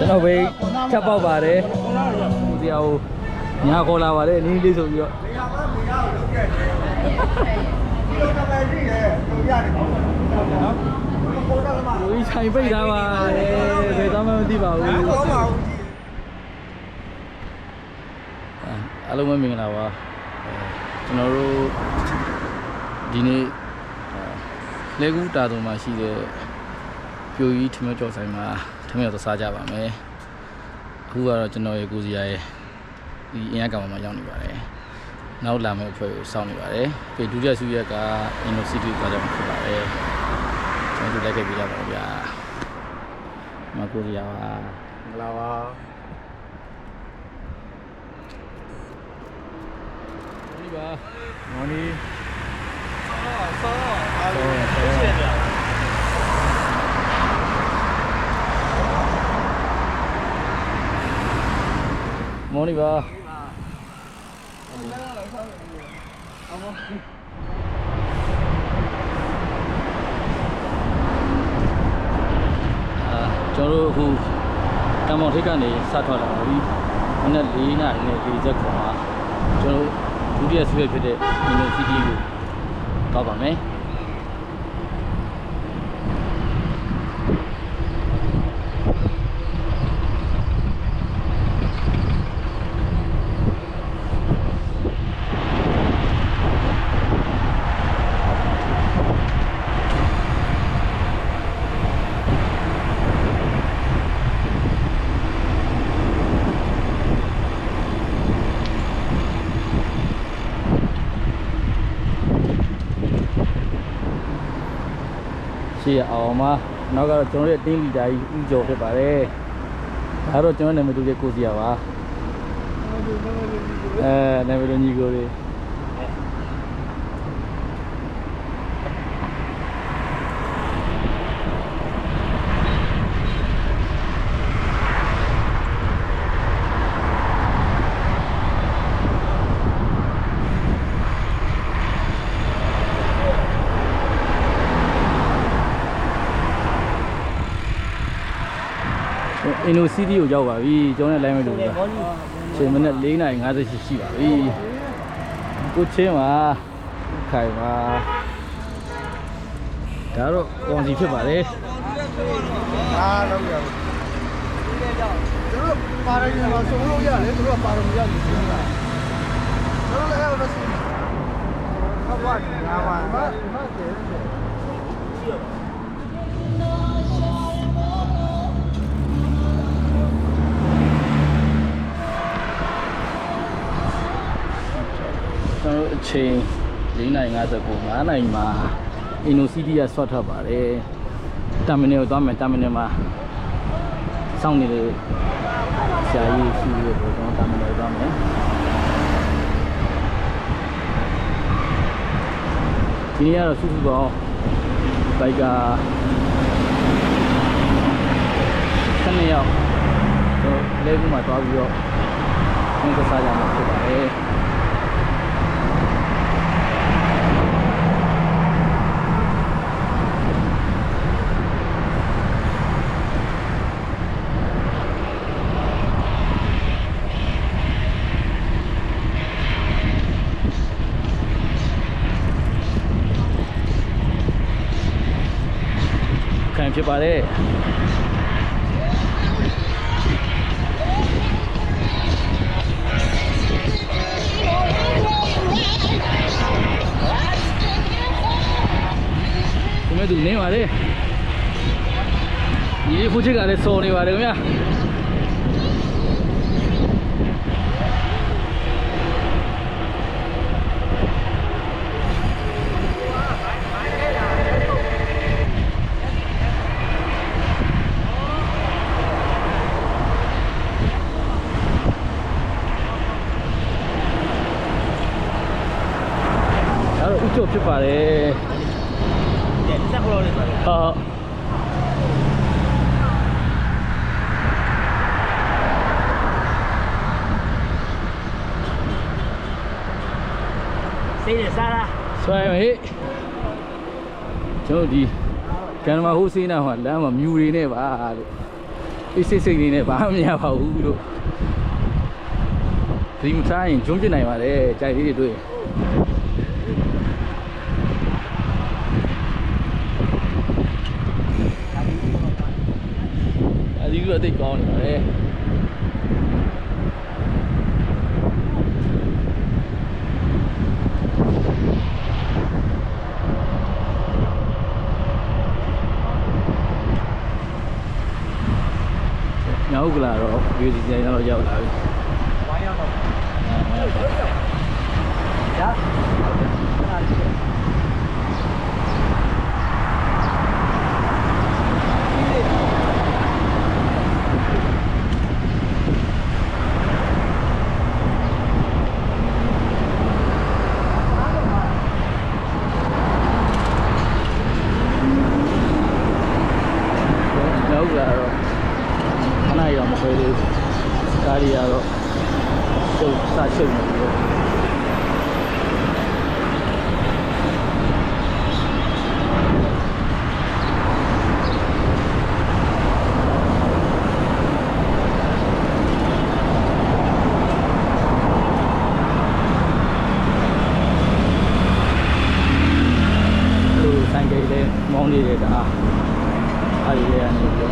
ကျွန်တော်ပဲချက်ပေါက်ပါတယ်ကိုစီအောင်ညာခေါ်လာပါတယ်နင်းလေးဆိုပြီးတော့ဝီဆိုင်ပိတ်ထားပါတယ်ဘယ်သွားမှမသိပါဘူးအားလုံးပဲမင်္ဂလာပါကျွန်တော်တို့ဒီနေ့လဲကူတာတုံမှာရှိတဲ့ပြိုကြီးထမင်းကြော်ဆိုင်မှာထမင်းတော်စားကြပါမယ်အခုကတော့ကျွန်တော်ရဲ့ကိုစီရဲ့ဒီအင်အားကောင်မှာရောက်နေပါတယ်နောက်လာမယ့်အဖွဲ့ကိုစောင့်နေပါတယ်ပြီးဒုတိယဆုရက်က University သွားကြမှာဖြစ်ပါတယ်ကျွန်တော်တို့လည်းခဲ့ပြကြပါဦးဗျာမကိုစီရပါမင်္ဂလာပါဒီပါမော်နီဆောအားလုံးရှင်းတယ်မော်နီပါကျွန်တော်တို့အခုတမောင်ထိပ်ကနေစထွက်လာပါပြီမနေ့4 နာရီနဲ့40ခွန်မှာကျွန်တော်ဒုတိယဆုရဖြစ်တဲ့ University ကိုတောက်ပါမယ်ရှေ့အောင်မှာနောက်ကတော့ကျွန်တော်ရဲ့တင်းလီတာကြီးဥကျော်ဖြစ်ပါတယ်ဒါတော့ကျွန်တော်နာမည်တူတဲ့ကိုစီရပါနာမည်တူညီကိုလေးUniversity ကိုရောက်ပါပြီကျွန်တော်လည်း line မလို့ဆိုတာချိန်မနဲ့4 နာရီ 58ရှိပါပြီကိုချင်းပါခိုင်ပါဒါတော့ကောင်စီဖြစ်ပါတယ်အားလုံးရကျွန်တော်ပါရရင်မှာဆုံးလို့ရတယ်သူတို့ကပါရမရဘူးကျွန်တော်လည်းအဲ့လိုဆိုဘာဘာငါပါမတယ်ကျွန်တော်အချိန်4 နာရီ 59 5 နာရီမှာ University ကဆွတ်ထွက်ပါတယ်တာမီနယ်ကိုသွားမယ်တာမီနယ်မှာစောင့်နေတဲ့ဆရာကြီးရှိပြီးတော့ကျွန်တော်တာမီနယ်ကိုသွားမယ်ဒီနေ့ကတော့စုစုပေါင်းဘိုက်က12 ယောက်တော့လဲကူမှာသွားပြီးတော့ငင်းကစားကြမှာဖြစ်ပါတယ်ဖြစ်ပါတယ်ဒီမဲ့သူနေပါလေဒီဖူးချက်ကလည်းစော်နေပါတယ်ခင်ဗျာကျုပ်ဖြစ်ပါတယ်စက်လို့လေးပါတယ်စေးရစားလားဆွဲဟေးကျွန်တော်ဒီကံမဟိုးစင်းနာဟောလမ်းမှာမြူတွေနဲ့ပါလို့ အေးစိတ်စိတ်လေးနဲ့ဘာမှမရပါဘူးလို့ဒီမစားရင်ဂျုံးပြနိုင်ပါတယ်ကြိုက်လေးတွေတွေ့အဲဒီကအသိကောင်းနေပါတယ်မြောက်ကလာတော့ဒီစီဆိုင်တော့ရောက်လာပြီ။ဝိုင်းရောက်တော့။မြောက်ကလာတော့ခဏရောမခွဲသေးဘူး။ဒါတွေကတော့ချုပ်နေပြီ။ဆိုင်ကလေးမောင်းနေတဲ့တအားအားရရနေပြီ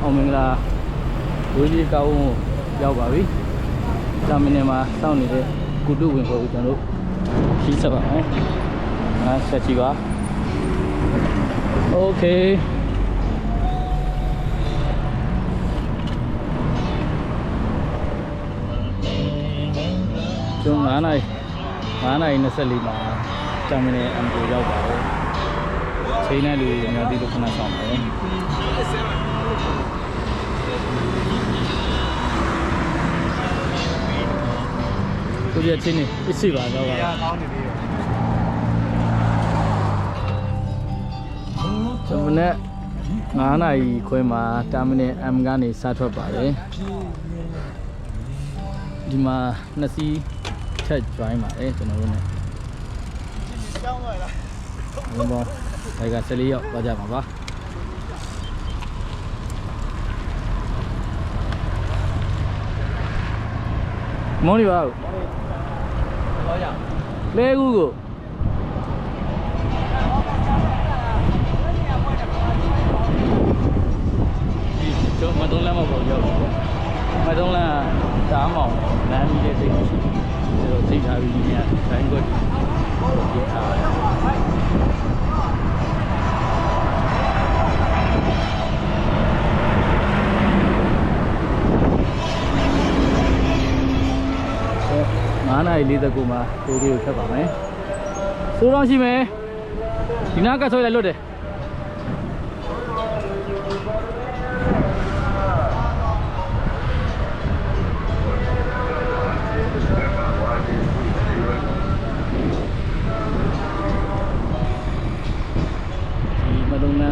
အောင်မင်္ဂလာဝေးကြီးကောင်းရောက်ပါပြီ။တာမင်နယ်မှာစောင့်နေတဲ့ကုတုဝင်ခေါ်ပြီးကျွန်တော်တို့ခီးဆက်ပါမယ်။ဆက်ကြည့်ပါ။ Okay ကျွန်တော်9 နာရီ 24 မှာတာမင်နယ်အမ်ကိုရောက်ပါတယ်။ချိန်နဲ့လူတွေအများကြီးတို့ခဏဆောင်ပါတယ်။ကိုရချင်းနေအစ်စီပါတော့ပါကောင်းနေပြီကျွန်တော်နဲ့9 နာရီခွဲမှာတာမင်နယ် M ကနေစထွက်ပါတယ်ဒီမှာ2စီးထက် join ပါတယ်ကျွန်တော်တို့ ਨੇ ကျောင်းသွားလားဘုံဘောဒါက14ရောက်သွားကြပါပါမောင်ဒီပါလဲကူကိုကျုံမတုံးလမ်းမပေါ်ရောက်မတုံးလမ်းဓာတ်မောင်လမ်းကြီးလေးသိရှိတယ်တော့သိထားပြီးညတိုင်းကွက်ဒီထား9 နာရီ 49 မှာတိုးလေးကိုဖြတ်ပါမယ်။စိုးတော့ရှိမယ်။ဒီနားကဆွဲလိုက်လွတ်တယ်။ဒီမတုံးနာ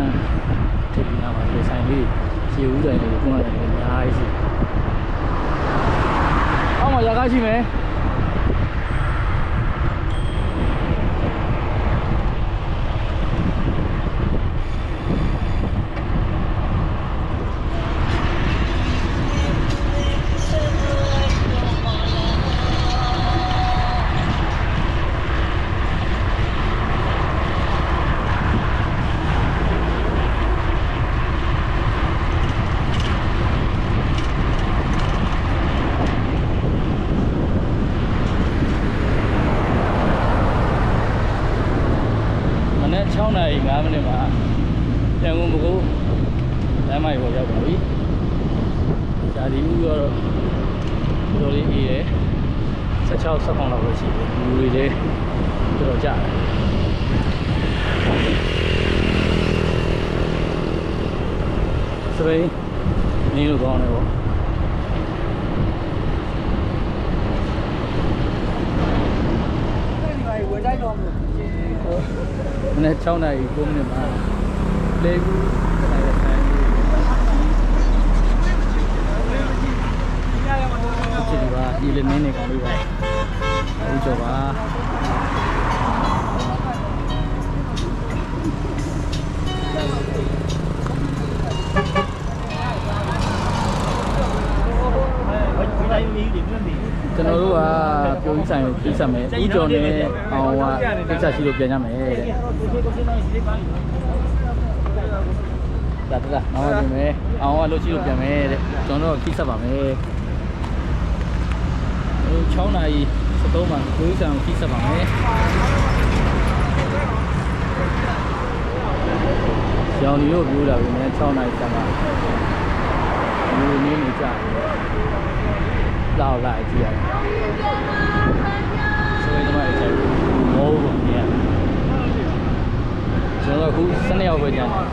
ထပ်ပြီးနားမှာလေဆိုင်လေးရှည်ဦးတိုင်လေးကိုရတယ်အများကြီးရှိ။အောက်မှာရကားရှိမယ်။6 နာရီ 5 မိနစ်မှာပြန်ကုန်မကူလမ်းမကြီးပေါ်ရောက်ပါပြီ။ဒါဒီဦးကတော့တော်လေးအေးတယ်16 17လောက်ပဲရှိတယ်။လူတွေလည်းတော်တော်ကြာတယ်။စပိန်နေလို့ကောင်းတယ်ပေါ့။ဝယ်ကြိုက်တော့မလို့မနေ့6 နာရီ 9 မိနစ်မှာလေကူဆိုင်တဲ့ဆိုင်ဒီပါဒီလေးနင်းနေကောင်းပြီပါဦးကျော်ပါ ကိုကြီးဆိုင်ကိုကြီးဆက်မယ်ဦးကျော်နဲ့အောင်ကကိစ္စရှိလို့ပြန်ရမယ်တဲ့ဒါနောက်ဝင်မယ်အောင်ကလို့ရှိလို့ပြန်မယ်တဲ့ကျွန်တော်တို့ကိဆက်ပါမယ်6နာရီ73မှာကိုကြီးဆိုင်ကိုကိဆက်ပါမယ်ရောင်ဒီတို့ပြောတာပဲနဲ့6နာရီဆက်မှာလူနေနေကြတယ်လောက်လိုက်ကြည့်ရတယ်ဆိုရင်ဒီမှာကျမိုးပုံเนี่ยကျွန်တော်အခု12ယောက်ပဲကြာတယ်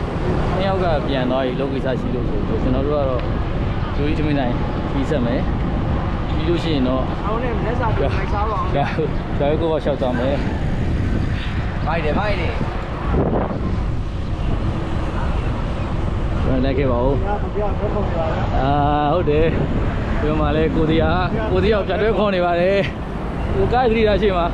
2ယောက်ကပြန်သွားပြီလောကိစ္စရှိလို့ဆိုကျွန်တော်တို့ကတော့ဂျိုးကြီးသမီးတိုင်းကြီးဆက်မယ်ပြီးလို့ရှိရင်တော့အောင်းနဲ့လက်စာပြလိုက်စားပါအောင်ကြာကိုပေါ့ရှောက်သွားမယ်မိုက်တယ်လိုက်ခဲ့ပါဦးဟုတ်တယ်ပြောမှလဲကိုတရားပြတ်တွဲခေါ်နေပါတယ်ကိုကိုက်သတိထားရှိမှာ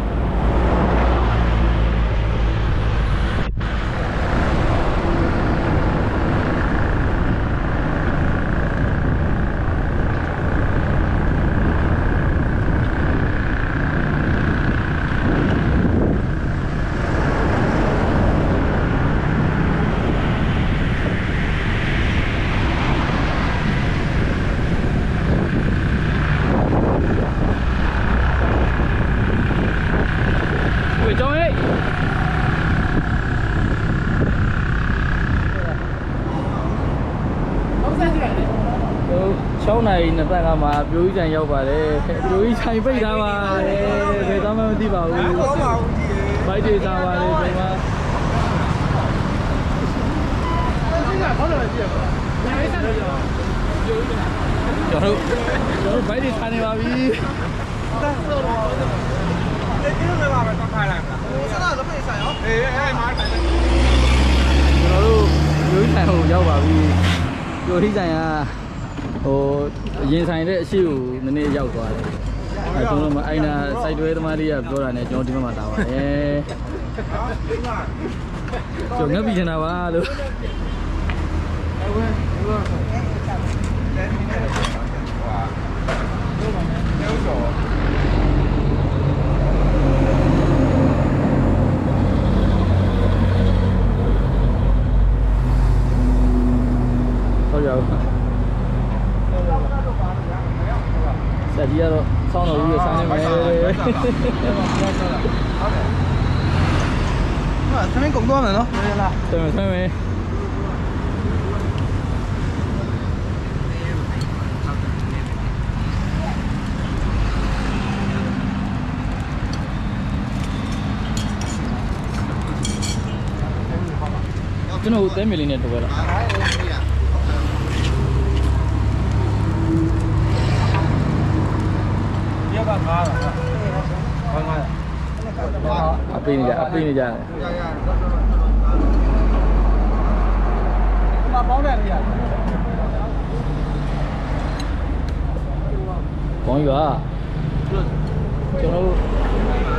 6နာရီ25မှာပြိုကြီးဆိုင်ရောက်ပါတယ်ပြိုကြီးဆိုင်ပိတ်ထားပါတယ်ဘယ်တော့မှမသိပါဘူးဘိုက်တွေထားပါတယ်ဒီမှာကျွန်တော်ဘိုက်တွေထားနေပါပြီကျွန်တော်တို့ပြိုကြီးဆိုင်ကိုရောက်ပါပြီပြိုကြီးဆိုင်ကရင်ဆိုင်တဲ့အရှိကိုနည်းနည်းရောက်သွားတယ်ကျွန်တော်မှအိုင်နာစိုက်တွဲသမားလေးကပြောတာနဲ့ကျွန်တော်ဒီဘက်မှာလာပါတယ်ကျွန်တော်ငှက်ပြီးချင်တာပါလို့ဟုတ်ရောဆက်ကြီးကတော့ဆောင်းတော်ကြီးကိုဆိုင်နေမယ်ထမင်းကုန်သွားမယ်နော်ဟုတ်လားထမင်းကျွန်တော်တဲမီလေးနဲ့တူပဲလားအပိနေကြတယ်မပေါင်းတယ်လေပေါင်းရွာကျွန်တော်တို့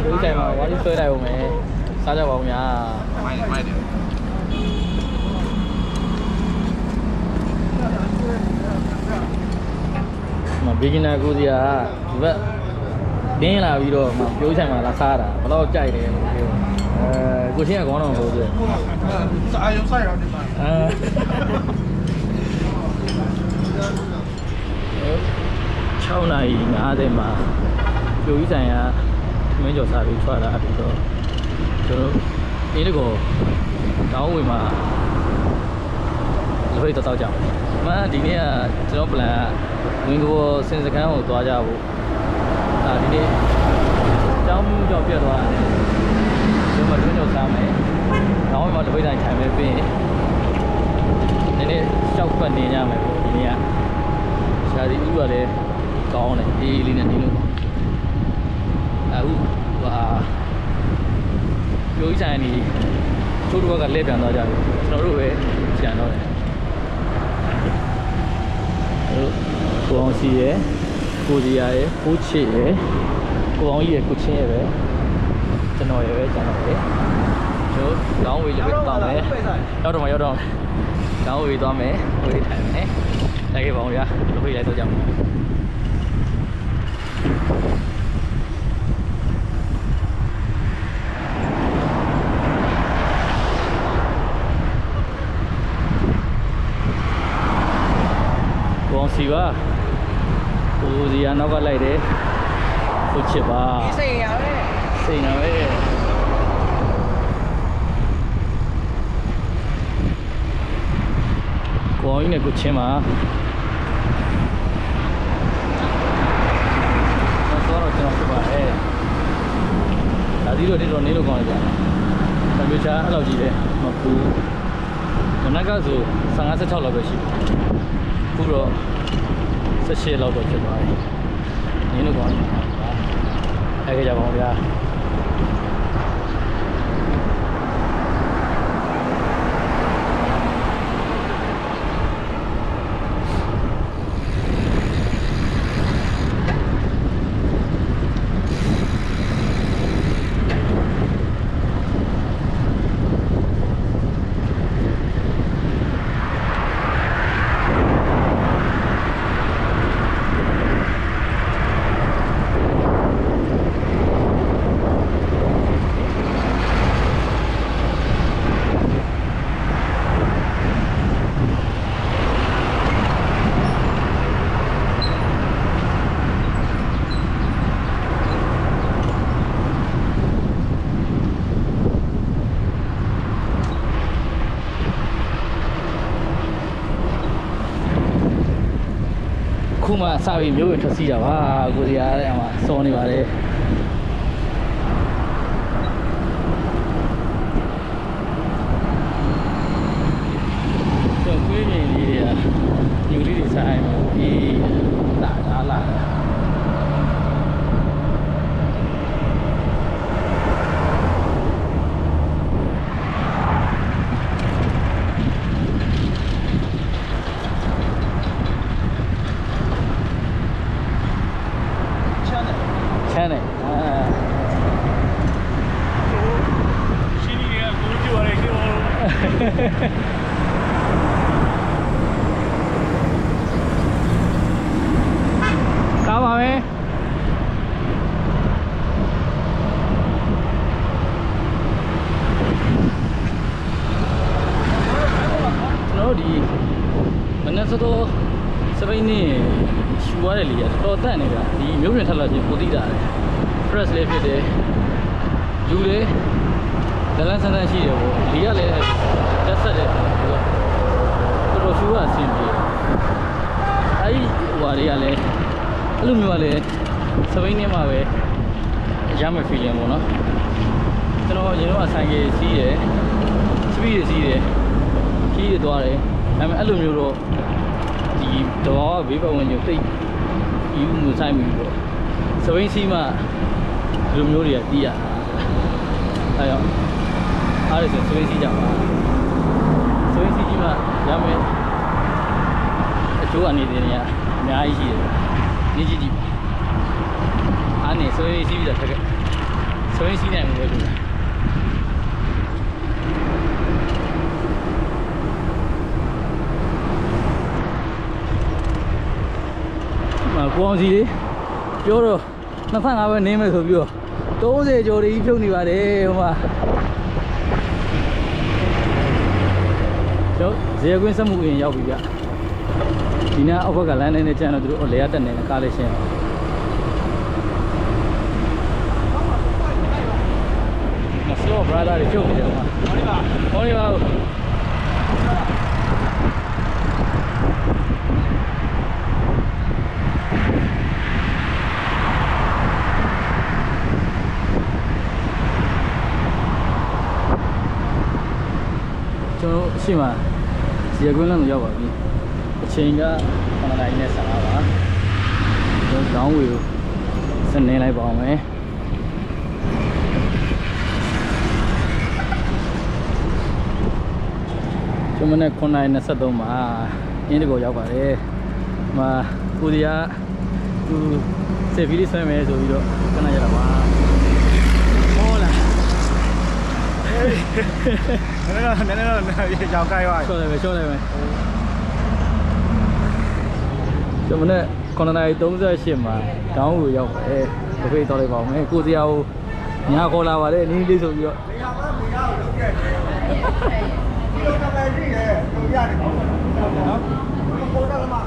ဒီတိုင်းမှာဝါးကြီးဆွဲလိုက်အောင်မယ်စားကြပါဦးများမိုက်တယ်မဘီဂင်နာကိုစီကဒီဘက်တင်းလာပြီးတော့ပြိုးဆိုင်မှာလာစားတာဘယ်တော့ကြိုက်တယ်လို့ပြောကိုချင်းကခေါင်းတော့လို့ပြောစားရုံဆိုင်တော့ဒီမှာ6နာရီ50မှာပြိုးဆိုင်ကမင်းကျော်စားပြီးထွက်လာပြီးတော့ကျွန်တော်အင်းတကောတောင်းဝင်မှာလက်ဖိတ်တော့ကြောက်မဒီနေ့ကကျွန်တော် plan ကဝင်းကောစင်စကန်းကိုသွားကြဖို့ဒီနေ့ကျောင်းကြောက်ပြတ်သွားတယ်ကျွန်တော်တွင်းကြောက်စားမယ်တောင်းဝင်မှာလက်ဖိတ်တိုင်းထိုင်မယ်ပြီးရင်ဒီနေ့ရှောက်ပတ်နေကြမယ်ပေါ့ဒီနေ့ကရှာဒီဥကလည်းကောင်းတယ်အေးလေးနဲ့နေလို့အခုပြိုးဆိုင်နေချိုးတစ်ဘက်ကလဲပြန်သွားကြပြီကျွန်တော်တို့ပဲကြံတော့တယ်ကိုအောင်စီရယ်ကိုကြီးရယ်ကိုချစ်ရယ်ကိုအောင်ကြီးရယ်ကိုချင်းရယ်ပဲကျွန်တော်ရယ်ပဲကျွန်တော်ရယ်ကျွန်တော်ကောင်းဝေးလေးသွားမယ်ရောက်တော့ကောင်းဝေးသွားမယ်ဝေးထိုင်မယ်လိုက်ခဲ့ပါဦးဗျာလူဖိတ်လိုက်တော့ကြအောင် စီပါကိုစီကနောက်ကလိုက်တယ်ကိုချစ်ပါစိတ်ရပဲစိတ်ရပဲကိုင်းနဲ့ကိုချင်းပါတော့ကျွန်တော်ဖြစ်ပါတယ်ဒါစီတော့တော်နေလို့ကောင်းတယ်ဗျာကွန်ပျူတာအဲ့လောက်ကြီးတယ်မဘူးမနက်ကဆို15-16လောက်ပဲရှိတယ်ခုတော့18လောက်တော့ဖြစ်သွားတယ်နေလို့ကောင်းတယ်အဲ့ကြပါဦးဗျာခုမှစပြီးမျိုးဝင်ထွက်စီးတာပါကိုစီအားတဲ့အမှစောနေပါတယ်ကျွန်ကွေးမြင်လေးတွေကညူလေးတွေဆိုင်ပြီးလာချမ်းတယ်ရှင်းနေရကိုကြွားရတယ်ကောင်းပါမယ်ကျွန်တော်ဒီမနက်စောစပိန်နေရှူရတယ်လေတော်တန့်နေတာဒီမျိုးပြင်ထက်လာချင်းပိုသိတာတယ် press လေးဖြစ်တယ်လူတွေဒလန်ဆန်းဆန်းရှိတယ်ပေါ့ဒီကလည်းတက်ဆက်တယ်တော်ရှူရအဆင်ပြေအဲဒီဟိုဟာတွေကလည်းအဲ့လိုမျိုးကလည်းစပိန်နေမှာပဲရမယ် feeling ပေါ့နော်ကျွန်တော်ရင်တော့ဆိုင်ကစီးတယ်စပီးစီးတယ်ခီးတွေသွားတယ်ဒါပေမဲ့အဲ့လိုမျိုးတော့ဒီတော့ဘေးပတ်ဝန်းကျင်တိတ်ယူမှုဆိုင်မှုတော့စပိန်စီးမှဒီလိုမျိုးတွေကတီးရအဲကြောင့်အားရဆိုစပိန်စီးကြပါစပိန်စီးကြီးမှရမယ်အကျိုးအနေနဲ့အများကြီးရှိတယ်နေကြည့်ကြည့်အားနေစပိန်စီးပြီးတော့ထက်ကစပိန်စီးနိုင်မှုပဲလို့ကိုအောင်စီလေးပြောတော့25ပဲနေမယ်ဆိုပြီးတော့30ကျော်ကြီးဖြုတ်နေပါတယ်ဟိုမှာကျွန်တော်ဇေယျကွင်းစက်မှုရင်ရောက်ပြီဗျဒီနာအောက်ကလမ်းနဲ့ကျန်တော့သူတို့လေရတက်နေကားလေးရှင်းမဆောဘရာဒါတွေဖြုတ်နေတယ်ဟိုမှာဟောဒီပါကျွန်တော်အရှိမရေကွင်းလမ်းကိုရောက်ပါပြီအချိန်က9နာရီနဲ့15ပါကျွန်တော်ဒေါင်းဝေကိုစနေလိုက်ပါအောင်မယ်ကျွန်မနဲ့9နာရီ23မှာအင်းဒီကိုရောက်ပါတယ်ဒီမှာကိုဒီကသူစေဗီလေးဆွဲမယ်ဆိုပြီးတော့ခဏရတာပါဟောလာနည်းနည်းကြောက်ကြိုက်ပါချောလိုက်မယ်ကျွန်မနဲ့9နာရီ38မှာဒေါင်းကိုရောက်ပါတယ်ဘဖေးတော်လိုက်ပါဦးမယ်ကိုစရာကိုညာခေါ်လာပါတယ်နင်းလေးဆိုပြီးတော့နေရာပါနေရာကိုလုပ်ခဲ့ဒီလိုကပဲရှိတယ်တို့ရတယ်ပေါ့နော်ပေါ်တာမှာ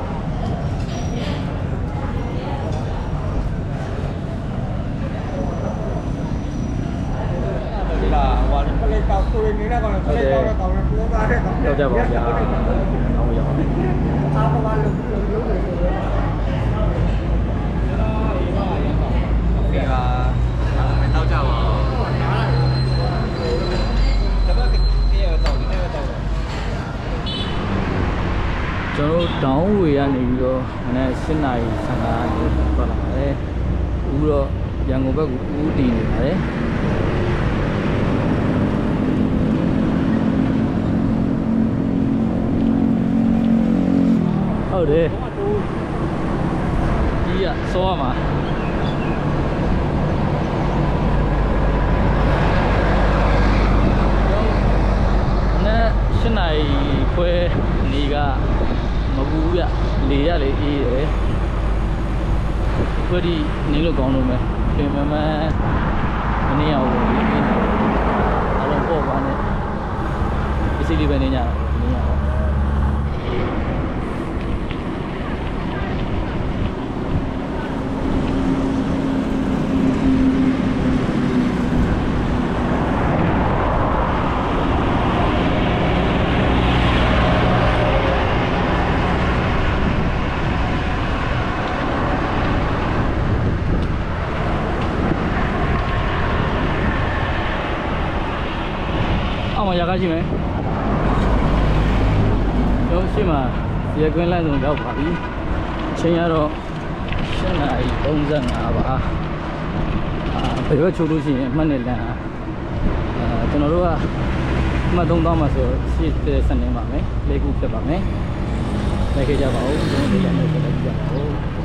လေးတောက်ကိုရင်းနေတာကောင်လည်းတောက်တော့တောက်တော့ပြောသားတဲ့ကောင် ကြောက်ကြပါဗျာအောင်းရောက် အားပါလို့လို့လို့ဆိုတော့ဒီပါမတောက်ကြပါဘူးတပတ်တည်းရတော့ဒီနေ့တော့ ကျွန်တော်တောင်းဝေရနေပြီးတော့မနေ့7နာရီ15နာရီပတ်လာပါတယ်အခုတော့ရန်ကုန်ဘက်ကိုဦးတည်နေပါတယ်ဟုတ်တယ်ကြီးရစောရမှာ7နာရီခွဲနေကမပူဘူးဗျလေရလေအေးတယ်ခွဲဒီနေလို့ကောင်းလို့မယ်ပြင်မမမနေအောင်လို့အေးနေအလုံးပေါ့ပါနဲ့အစီလေးပဲနေကြတာနေရအောင်အောင်မရကားရှိမယ်ကျွန်တော်ရှိမှဒီကွင်းလမ်းဆုံးရောက်ပါပြီအချိန်ကတော့7နာရီ35ပါဘယ်ဘက်ချိုးလို့ရှိရင်အမှတ်နဲ့လမ်းကျွန်တော်တို့ကအမှတ်3တောင်းမှဆိုရှေ့တဲ့စနေပါမယ်လေးခုဖြစ်ပါမယ်လိုက်ခဲ့ကြပါဦးကျွန်တော်တို့လည်းလိုက်ခဲ့ကြပါဦး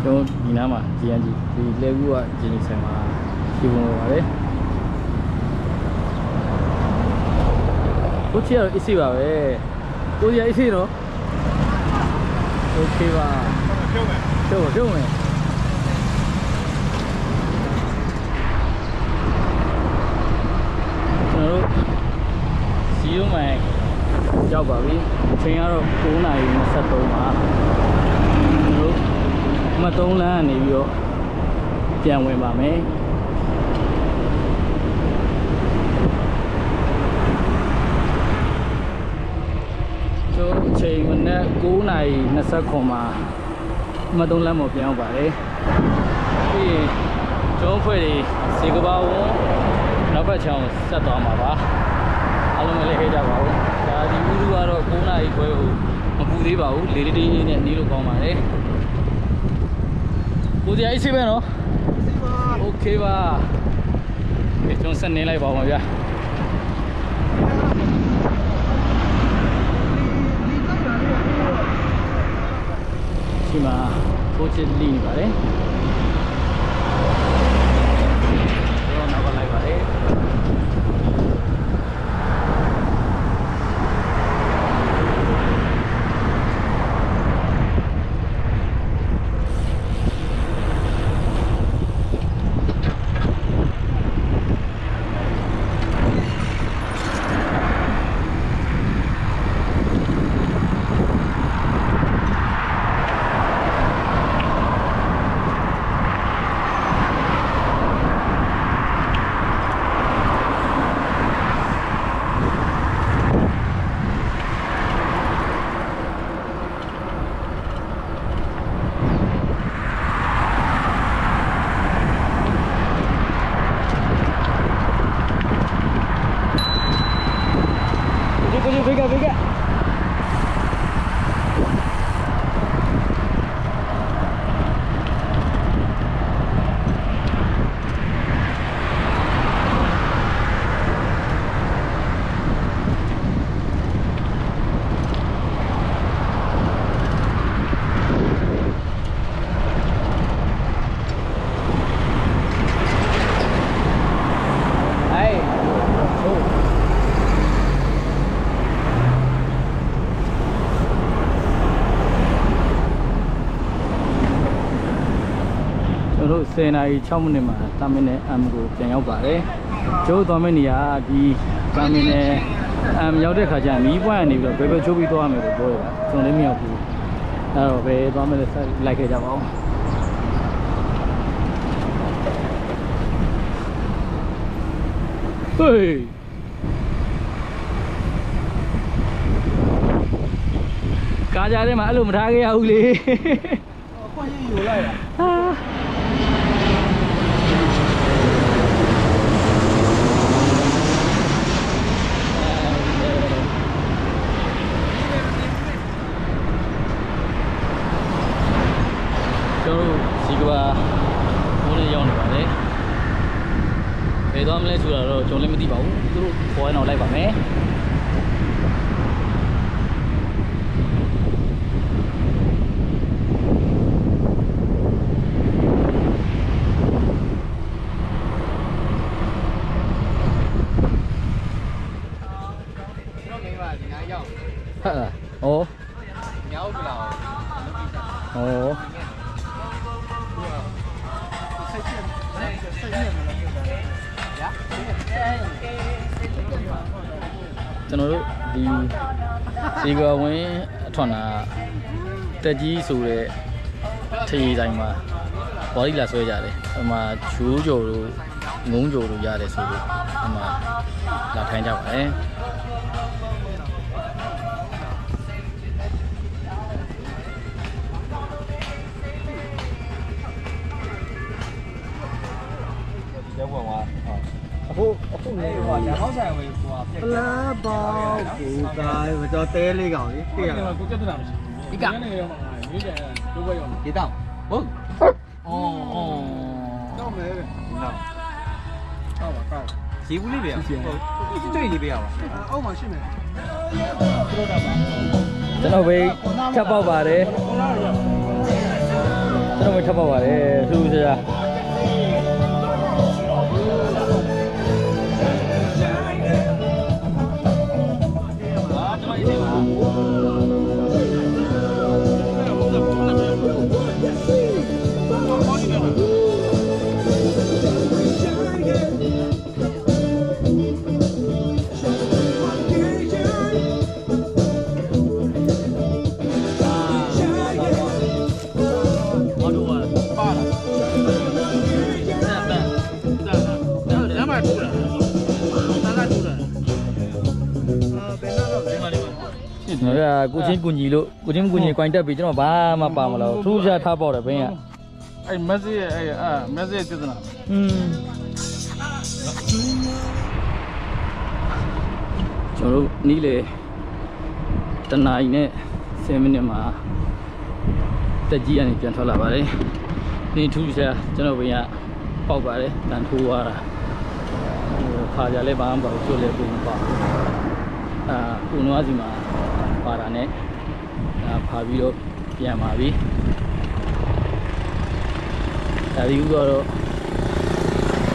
တော့ဒီနားမှာ GNG ဒီလဲကူက GNG ဆိုင်မှာရှိပုံလို့ပါတယ်ကိုချီကတော့ easy ပါပဲကိုကြီး easy နော် okay ပါဖြုတ်မယ်ကျွန်တော်တို့စီယုံမိုင်ရောက်ပါပြီအချိန်ကတော့9:23ပါကျွန်တော်တို့မ3လမ်းကနေပြီးတော့ပြန်ဝင်ပါမယ်ကျွန်တော်ချိန်မနေ့9:29မှာမ3လမ်းပေါ်ပြန်ရောက်ပါတယ်ပြီးရင်ကျွန်တော်ဖွဲ့တွေစေကဘာဝနောက်ဘက်ချောင်းဆက်သွားမှာပါအားလုံးလည်းခဲ့ကြပါဦးဒါဒီဥလူကတော့9:00ခွဲကိုမပူသေးပါဘူးလေလေးလေးနဲ့နေလို့ကောင်းပါတယ်ကိုကြီးအေးဆေးပဲနော်ဆေးပါโอเคပါကျွန်တော်ဆက်နေလိုက်ပါဦးဗျာဒီမှာဖိုးချစ်လီနေပါတယ်တော့နောက်ပါလိုက်ပါတယ်Venga. Rồi 10 နာရီ6မိနစ်မှာတာမင်နယ် M ကိုပြန်ရောက်ပါတယ်ကျိုးသွားမယ့်နေရာဒီတာမင်နယ် M ရောက်တဲ့ခါကျရင်မီးပွိုင်းကနေပြီးတော့ဘယ်ဘက်ချိုးပြီးသွားမယ်လို့ပြောရတာကျွန်တော်လည်းမရောက်ဘူးအဲ့တော့ဘယ်သွားမယ်လဲလိုက်ခဲ့ကြပါဦး ဟေးကားကြတဲ့မှာအဲ့လိုမထားခဲ့ရဘူးလေ ခွင့်ရယူလိုက်တာ ကျွန်တော်တို့စီကဘာဘိုးလေးရောက်နေပါလေဘယ်သွားမလဲဆိုတာတော့ကျွန်တော်လည်းမသိပါဘူးသူတို့ခေါ်ရင်တော့လိုက်ပါမယ် တော့မင်းပါဒီနားရောက် ဟာဩ မြောက်ကြလား ဩ ဆက်ချက်ဆက်ရက်မလားရ ကျွန်တော်တို့ဒီစီကဝင်းအထွန်းတာတက်ကြီးဆိုတဲ့ထေးတိုင်းမှာဘော်ဒီလာဆွဲကြတယ်ဟိုမှာဂျိုးကြော်တို့ငုံကြော်တို့ရတယ်ဆိုလို့ဟိုမှာလာထိုင်ကြပါတယ် ကျောင်းပေါ်မှာအခုနေဟိုညာဟောက်ဆိုင်ဝင်ဟိုပြက်ပလားပေါင်းကိုတိုင်းမတော်တဲလေးကောင်လေတိရကိုတက်တာမရှိဘူးဒီကနေ့ရောမှာရွေးကြတိုးပွဲရောဒီတော့ဟုတ်တော့မဲပဲနော်တော့ပါတော့ရေဘူးလေးပဲဟုတ်တွေ့လေးပဲရပါအောက်မှာရှိမယ်တို့တာပါ ကျွန်တော်ပဲထပ်ပေါက်ပါတယ်ကျွန်တော်ပဲထပ်ပေါက်ပါတယ်သူစရာကိုချင်းကူညီလို့ကိုချင်းကူညီကွိုင်းတက်ပြီးကျွန်တော်ဘာမှပါမလို့ထူးခြားထားပေါ့တယ်ဘင်းကအဲ့မက်ဆေ့ရဲ့အဲ့မက်ဆေ့ပြဿနာကျွန်တော်တို့နီးလေတနာရီနဲ့10မိနစ်မှာတက်ကြီးကနေပြန်ထွက်လာပါတယ်ဒီထူးခြားကျွန်တော်ဘင်းကပေါက်ပါတယ်တန်ထိုးသွားတာခါကြလဲဘာမှမပေါ့ကျွတ်လဲပုံမပါဦးနွားစီမှာပါတာနဲ့ဖာပြီးတော့ပြန်ပါပြီဒါဒီကတော့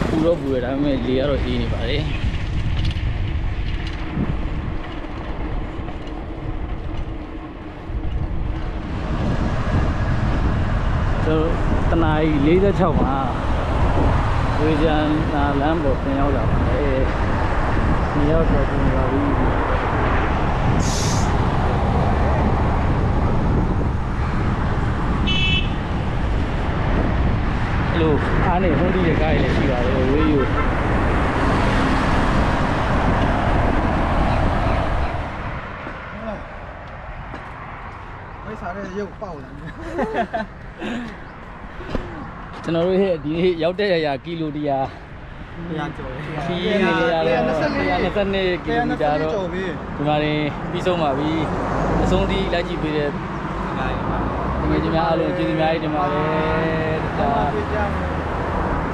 ပူတော့ပူရဒါပေမဲ့လေကတော့အေးနေပါတယ်ဆိုတနာရီ46မှာဝေဂျန်လမ်းပေါ်ပြန်ရောက်လာပါတယ်ဒီရောက်တော့ပြန်ပါပြီလို့အားနေဟွန်းဒီရဲ့ကားရည်လည်းရှိပါတယ်ဝေးယူဝိစားတဲ့ရုပ်ပေါက်လာကျွန်တော်တို့ရဲ့ဒီနေ့ရောက်တဲ့ရာကီလိုတရာကျော်ခီးနေရတော့122ကီလိုမီတာတော့ဒီမှာနေပြီးဆုံးပါပြီအဆုံးထိလိုက်ကြည့်ပေးတဲ့ဒီနေ့ဒီများအားလုံးကျေးဇူးများကြီးတင်ပါတယ်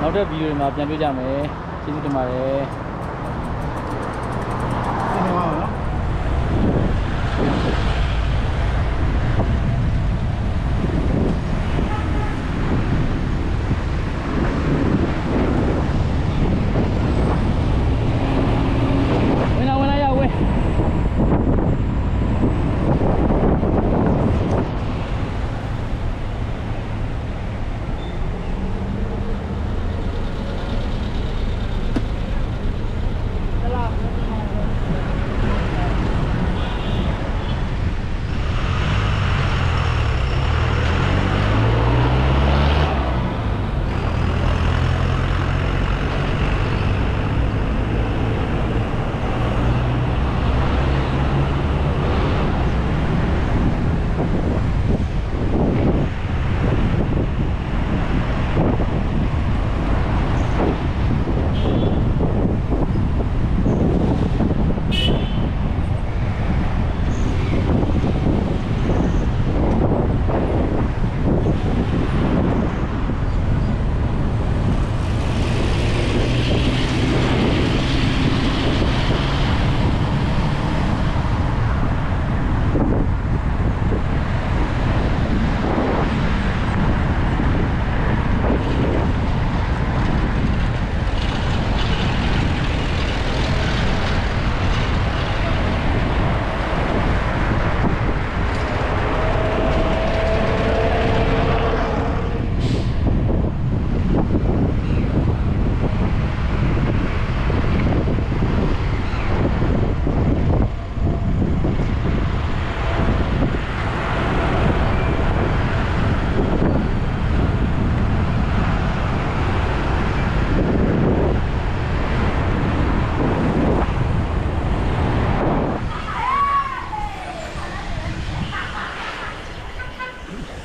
နောက်တဲ့ဗီဒီယိုတွေမှာပြန်တွေ့ကြမယ်ကျေးဇူးတင်ပါတယ် ။